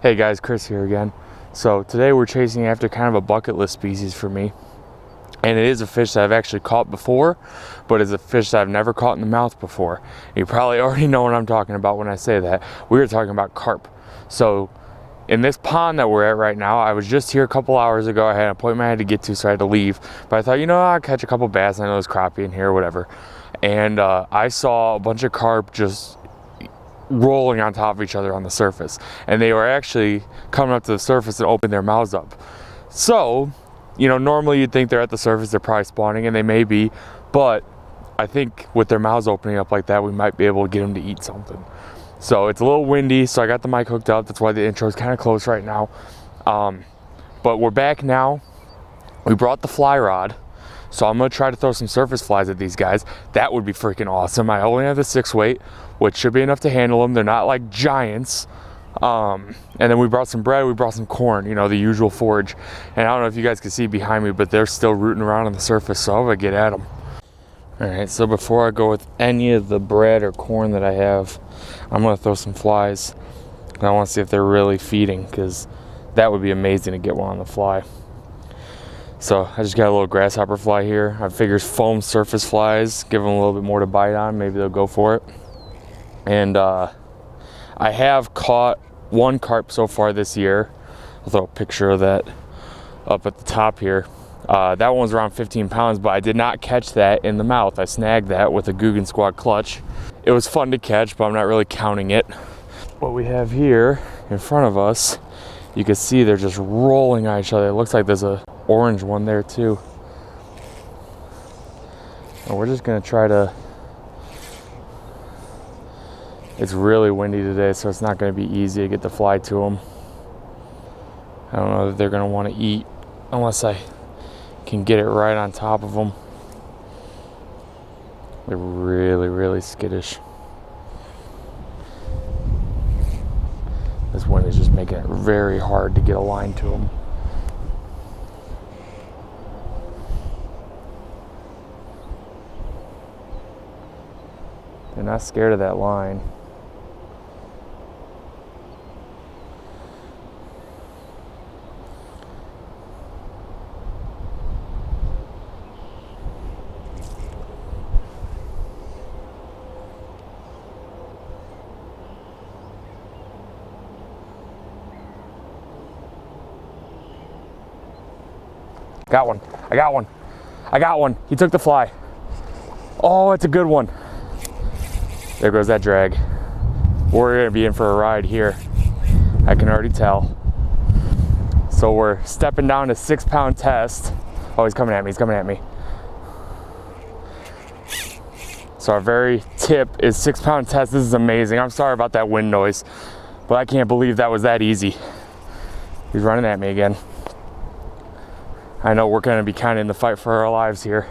Hey guys, Chris here again. So today we're chasing after kind of a bucket list species for me. And it is a fish that I've actually caught before, but it's a fish that I've never caught in the mouth before. You probably already know what I'm talking about when I say that. We were talking about carp. So in this pond that we're at right now, I was just here a couple hours ago. I had an appointment I had to get to, so I had to leave. But I thought, you know, I'll catch a couple bass. I know there's crappie in here or whatever. And I saw a bunch of carp just rolling on top of each other on the surface, and they were actually coming up to the surface and opening their mouths up. So, you know, normally you'd think they're at the surface, they're probably spawning, and they may be, but I think with their mouths opening up like that, we might be able to get them to eat something. So it's a little windy, so I got the mic hooked up. That's why the intro is kind of close right now. But we're back now. We brought the fly rod, so I'm gonna try to throw some surface flies at these guys. That would be freaking awesome. I only have the 6 weight, which should be enough to handle them. They're not like giants. And then we brought some bread, we brought some corn, you know, the usual forage. And I don't know if you guys can see behind me, but they're still rooting around on the surface, so I'm gonna get at them. All right, so before I go with any of the bread or corn that I have, I'm gonna throw some flies. And I wanna see if they're really feeding, because that would be amazing to get one on the fly. So I just got a little grasshopper fly here. I figured foam surface flies, give them a little bit more to bite on, maybe they'll go for it. And I have caught one carp so far this year. I'll throw a picture of that up at the top here. That one was around 15 pounds, but I did not catch that in the mouth. I snagged that with a Guggen Squad clutch. It was fun to catch, but I'm not really counting it. What we have here in front of us, you can see they're just rolling on each other. It looks like there's a orange one there too. And we're just gonna try to, it's really windy today, so it's not gonna be easy to get the fly to them. I don't know if they're gonna wanna eat unless I can get it right on top of them. They're really, really skittish. This wind is just making it very hard to get a line to them. They're not scared of that line. Got one. I got one. I got one. He took the fly. Oh, it's a good one. There goes that drag. We're gonna be in for a ride here. I can already tell. So we're stepping down to 6 pound test. Oh, he's coming at me, he's coming at me. So our very tip is 6 pound test. This is amazing. I'm sorry about that wind noise, but I can't believe that was that easy. He's running at me again. I know we're gonna be kind of in the fight for our lives here.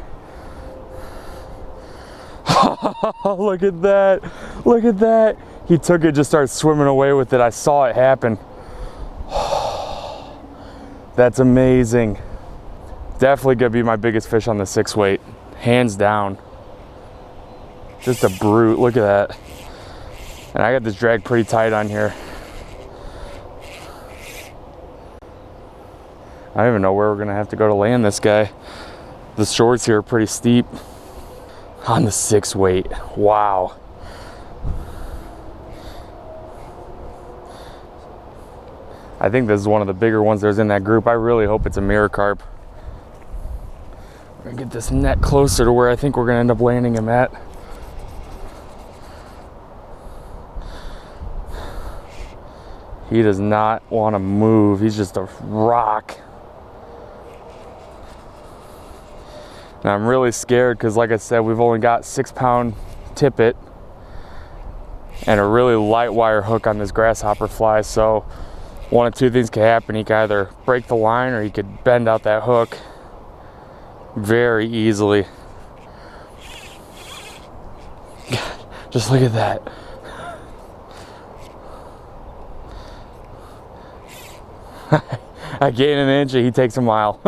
Look at that, look at that. He took it, just started swimming away with it. I saw it happen. That's amazing. Definitely gonna be my biggest fish on the 6 weight, hands down. Just a brute, look at that. And I got this drag pretty tight on here. I don't even know where we're gonna have to go to land this guy. The shores here are pretty steep. On the 6 weight, wow. I think this is one of the bigger ones there's in that group. I really hope it's a mirror carp. We're gonna get this net closer to where I think we're gonna end up landing him at. He does not want to move. He's just a rock. And I'm really scared because, like I said, we've only got 6 pound tippet and a really light wire hook on this grasshopper fly. So one of two things could happen. He could either break the line or he could bend out that hook very easily. Just look at that. I gain an inch and he takes a mile.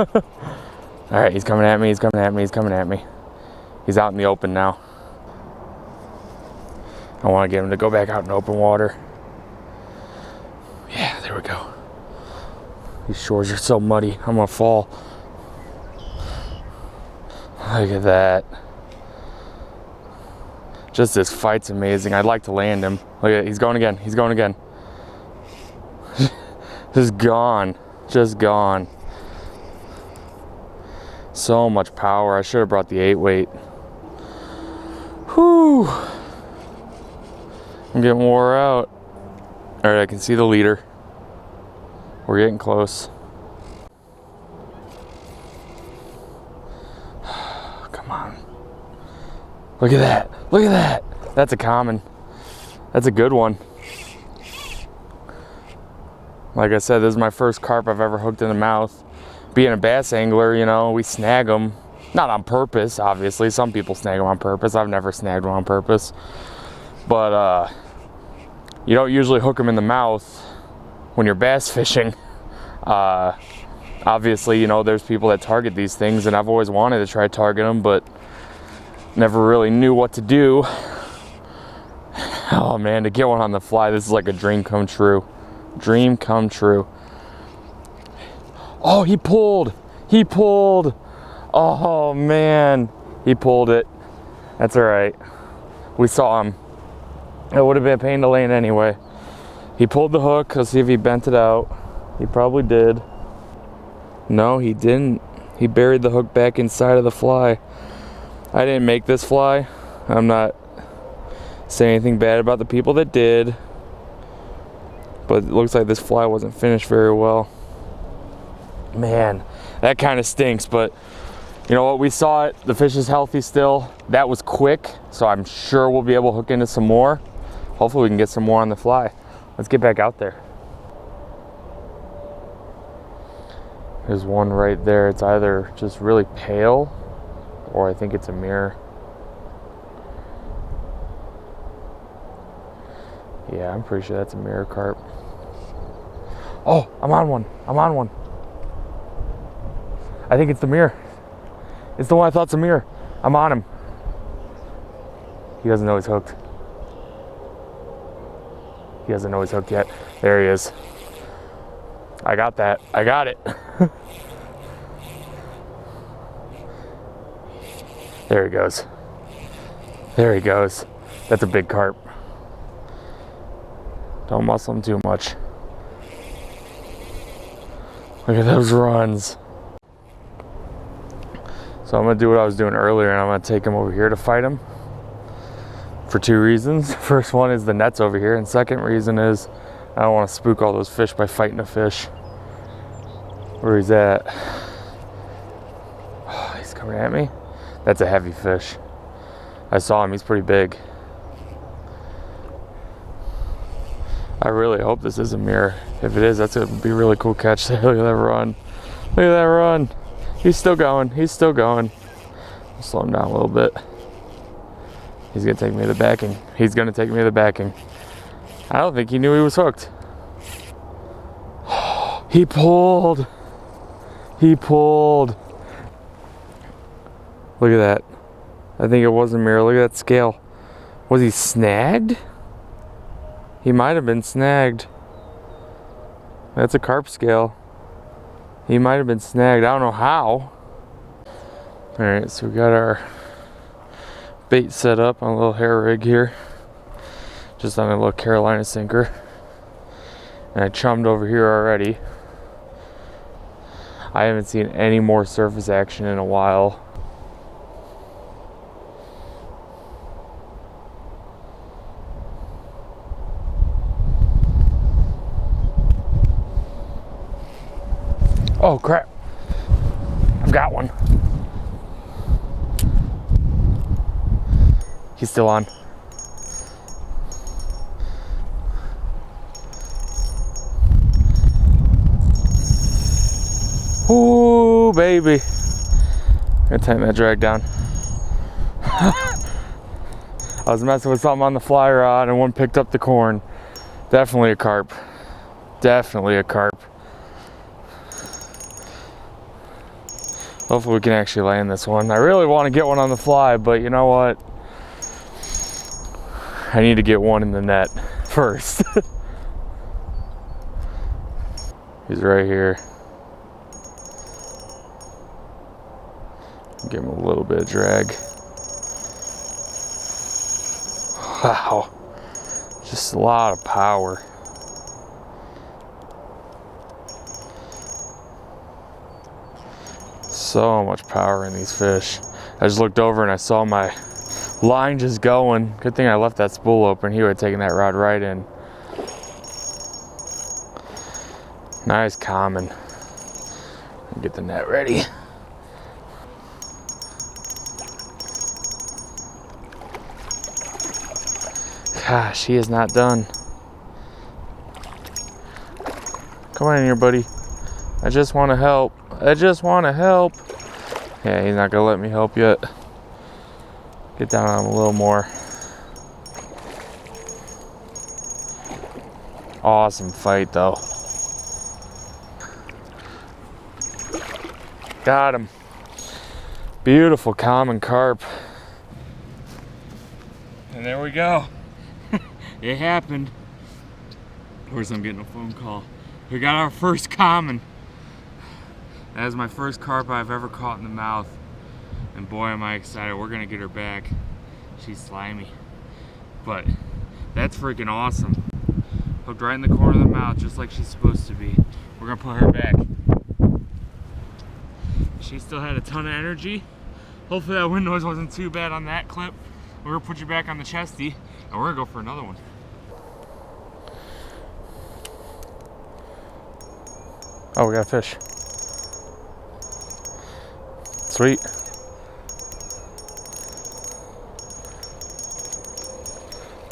All right, he's coming at me, he's coming at me, he's coming at me. He's out in the open now. I want to get him to go back out in open water. Yeah, there Here we go. These shores are so muddy. I'm gonna fall. Look at that. Just this fight's amazing. I'd like to land him. Look at it. He's going again. He's going again. Just gone. Just gone. So much power. I should have brought the 8-weight. Whew. I'm getting wore out. Alright, I can see the leader. We're getting close. Come on. Look at that. Look at that. That's a common. That's a good one. Like I said, this is my first carp I've ever hooked in the mouth. Being a bass angler, you know, we snag them. Not on purpose, obviously. Some people snag them on purpose. I've never snagged one on purpose. But you don't usually hook them in the mouth when you're bass fishing. Obviously, you know, there's people that target these things, and I've always wanted to try target them, but never really knew what to do. Oh man, to get one on the fly, this is like a dream come true. Dream come true. Oh, he pulled. He pulled. Oh man, he pulled it. That's all right. We saw him. It would have been a pain to land anyway. He pulled the hook. Let's see if he bent it out. He probably did. No, he didn't. He buried the hook back inside of the fly. I didn't make this fly. I'm not saying anything bad about the people that did. But it looks like this fly wasn't finished very well. Man, that kind of stinks, but you know what? We saw it. The fish is healthy still. That was Quik, so I'm sure we'll be able to hook into some more. Hopefully we can get some more on the fly. Let's get back out there. There's one right there. It's either just really pale or I think it's a mirror. Yeah, I'm pretty sure that's a mirror carp. Oh, I'm on one. I'm on one. I think it's the mirror. It's the one I thought's a mirror. I'm on him. He doesn't know he's hooked. He doesn't know he's hooked yet. There he is. I got that. I got it. There he goes. There he goes. That's a big carp. Don't muscle him too much. Look at those runs. So I'm gonna do what I was doing earlier, and I'm gonna take him over here to fight him for two reasons. First one is the net's over here, and second reason is I don't want to spook all those fish by fighting a fish. Where he's at. Oh, he's coming at me. That's a heavy fish. I saw him. He's pretty big. I really hope this is a mirror. If it is, that's gonna be a really cool catch. Look at that run. Look at that run. He's still going. He's still going. I'll slow him down a little bit. He's gonna take me to the backing. He's gonna take me to the backing. I don't think he knew he was hooked. He pulled. He pulled. Look at that. I think it was a mirror. Look at that scale. Was he snagged? He might have been snagged. That's a carp scale. He might have been snagged. I don't know how. Alright, so we got our bait set up on a little hair rig here. Just on a little Carolina sinker. And I chummed over here already. I haven't seen any more surface action in a while. Oh crap, I've got one. He's still on. Ooh, baby. Gotta tighten that drag down. I was messing with something on the fly rod and one picked up the corn. Definitely a carp. Definitely a carp. Hopefully we can actually land this one. I really want to get one on the fly, but you know what? I need to get one in the net first. He's right here. Give him a little bit of drag. Wow. Just a lot of power. So much power in these fish. I just looked over and I saw my line just going. Good thing I left that spool open. He would have taken that rod right in. Nice common. Get the net ready. Gosh, he is not done. Come on in here, buddy. I just want to help. I just want to help. Yeah, he's not gonna let me help yet. Get down on him a little more. Awesome fight though. Got him. Beautiful common carp. And there we go. It happened. Of course, I'm getting a phone call. We got our first common. That is my first carp I've ever caught in the mouth. And boy, am I excited. We're gonna get her back. She's slimy. But that's freaking awesome. Hooked right in the corner of the mouth, just like she's supposed to be. We're gonna put her back. She still had a ton of energy. Hopefully that wind noise wasn't too bad on that clip. We're gonna put you back on the chesty, and we're gonna go for another one. Oh, we got a fish. Sweet.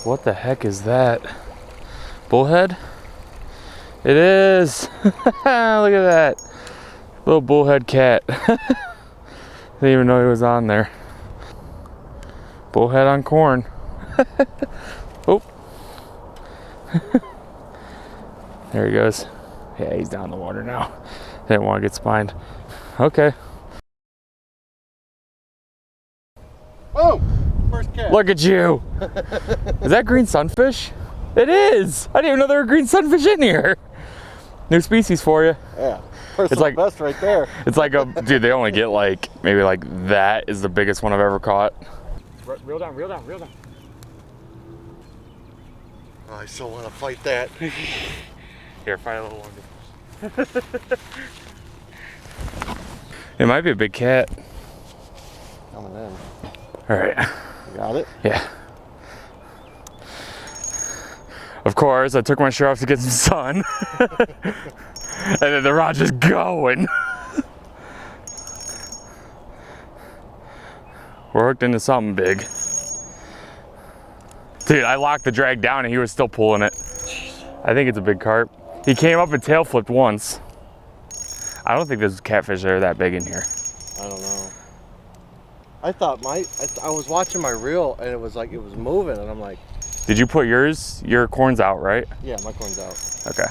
What the heck is that? Bullhead? It is! Look at that. Little bullhead cat. Didn't even know he was on there. Bullhead on corn. Oh. There he goes. Yeah, he's down in the water now. Didn't want to get spined. Okay. Oh, first cat. Look at you. Is that green sunfish? It is. I didn't even know there were green sunfish in here. New species for you. Yeah. Personal like best right there. It's like a dude. They only get like maybe like that is the biggest one I've ever caught. Reel down, reel down, reel down. Oh, I still want to fight that. Here, fight a little longer. It might be a big cat. Coming in. All right. You got it? Yeah. Of course, I took my shirt off to get some sun. And then the rod's just going. We're hooked into something big. Dude, I locked the drag down and he was still pulling it. I think it's a big carp. He came up and tail flipped once. I don't think there's catfish that are that big in here. I don't know. I thought I was watching my reel and it was like, it was moving and I'm like. Did you put your corn's out, right? Yeah, my corn's out. Okay.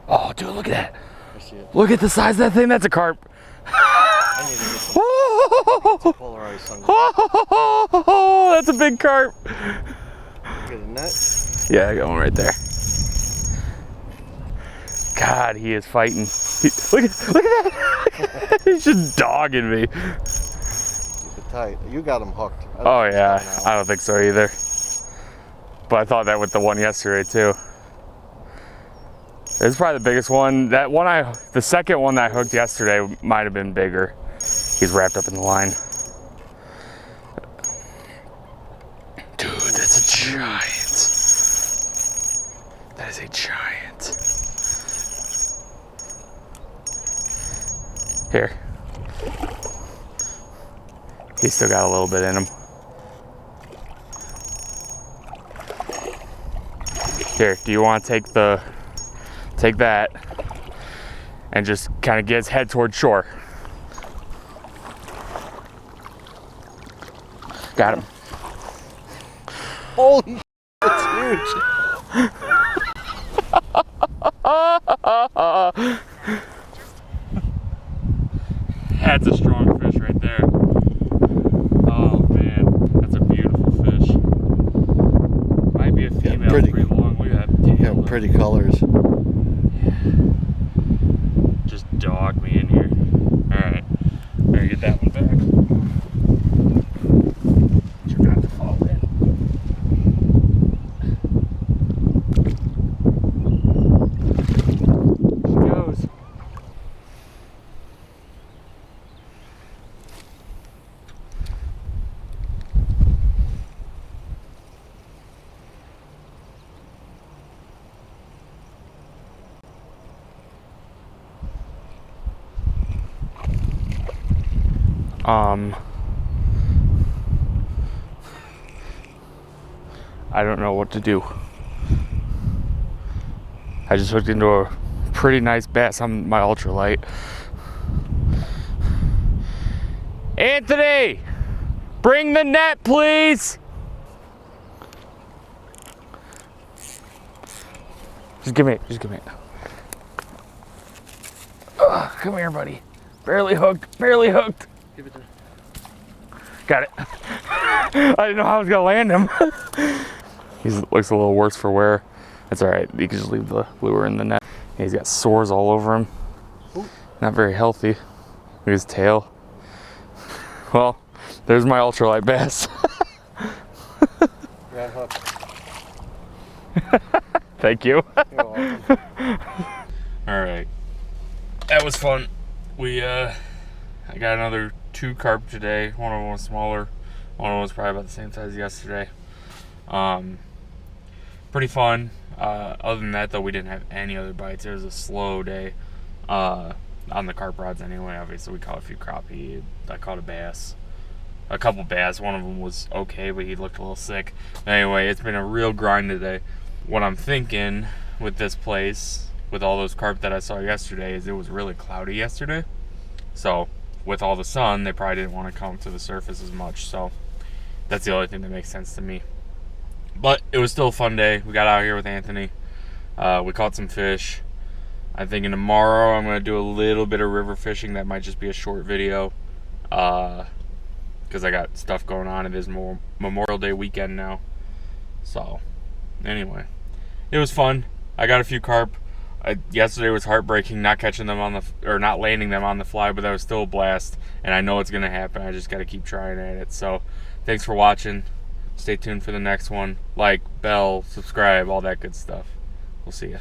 Oh, dude, look at that. I see it. Look at the size of that thing. That's a carp. I need to get some polarized sunglasses. Oh, that's a big carp. Get a net? Yeah, I got one right there. God, he is fighting. Look at that. He's just dogging me. Keep it tight. You got him hooked. Oh, yeah. I don't think so either. But I thought that with the one yesterday, too. It's probably the biggest one. That one the second one that I hooked yesterday might have been bigger. He's wrapped up in the line. Dude, that's a giant. That is a giant. Here. He's still got a little bit in him. Here, do you want to take that and just kind of get his head towards shore? Got him. Holy that's huge. That's a strong fish right there. Oh man, that's a beautiful fish. Might be a female, pretty long. Look at that tail. Yeah, pretty colors. dog me in here. Alright. Better get that one back. Try not to fall in. She goes. I don't know what to do. I just hooked into a pretty nice bass on my ultralight. Anthony, bring the net, please. Just give me it. Come here, buddy. Barely hooked. Give it to me. Got it. I didn't know how I was gonna land him. He looks a little worse for wear. That's all right. You can just leave the lure in the net. He's got sores all over him. Ooh. Not very healthy. Look at his tail. Well, there's my ultralight bass. Got hooked. Thank you. You're welcome. All right. That was fun. I got another 2 carp today. One of them was smaller. One of them was probably about the same size as yesterday. Pretty fun. Other than that, though, we didn't have any other bites. It was a slow day on the carp rods anyway. Obviously, we caught a few crappie. I caught a bass. A couple bass. One of them was okay, but he looked a little sick. Anyway, it's been a real grind today. What I'm thinking with this place, with all those carp that I saw yesterday, is it was really cloudy yesterday. So with all the sun, they probably didn't want to come to the surface as much. So that's the only thing that makes sense to me. But it was still a fun day. We got out here with Anthony. We caught some fish. I'm thinking tomorrow I'm going to do a little bit of river fishing. That might just be a short video because I got stuff going on. It is Memorial Day weekend now. So anyway, it was fun. I got a few carp. Yesterday was heartbreaking not catching them not landing them on the fly, but that was still a blast, and I know it's gonna happen. I just gotta keep trying at it. So thanks for watching. Stay tuned for the next one. Like, bell, subscribe, all that good stuff. We'll see ya.